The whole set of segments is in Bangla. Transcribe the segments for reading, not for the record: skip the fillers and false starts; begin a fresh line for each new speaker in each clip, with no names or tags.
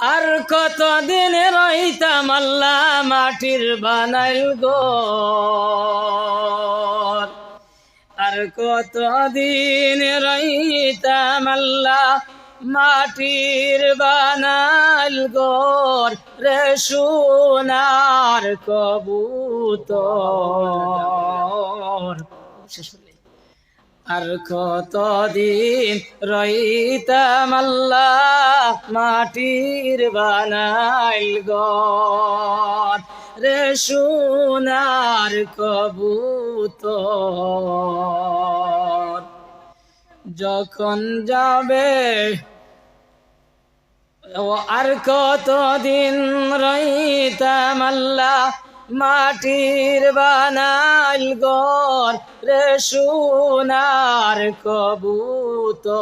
আর কতদিন রইতাম আল্লাহ মাটির বানাইল ঘর, আর কতদিন রইতাম আল্লাহ মাটির বানাইল ঘর রে সোনার কবুতর। আর কতদিন রইতাম আল্লাহ মাটির বানাইল ঘর রে সোনার কবুতর। যখন যাবে আর কতদিন রইতাম আল্লাহ মাটির বানাইল ঘর রে সোনার কবুতর।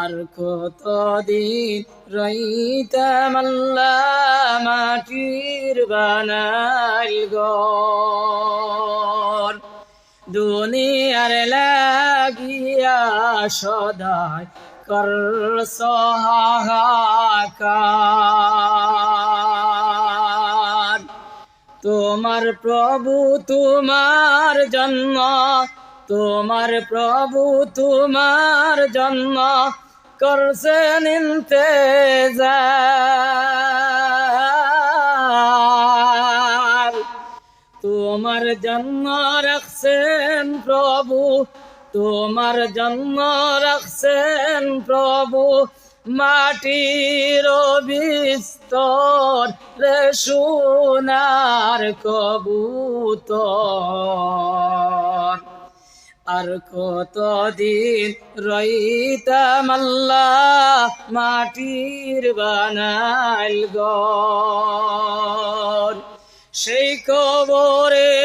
আর কতদিন রইতাম আল্লাহ মাটির বানাইল ঘর। দুনিয়ার লাগিয়া সদাই করছ হাহাকার, তোমার প্রভু তোমার জন্ম, তোমার প্রভু তোমার জন্ম করছেন ইন্তেজার। তোমার জন্ম রাখছেন প্রভু, তোমার জন্ম রাখছেন প্রভু মাটির বিস্তর রে সোনার কবুতর। আর কতদিন রইতাম আল্লাহ মাটির বানাইল ঘর। সেই কবরে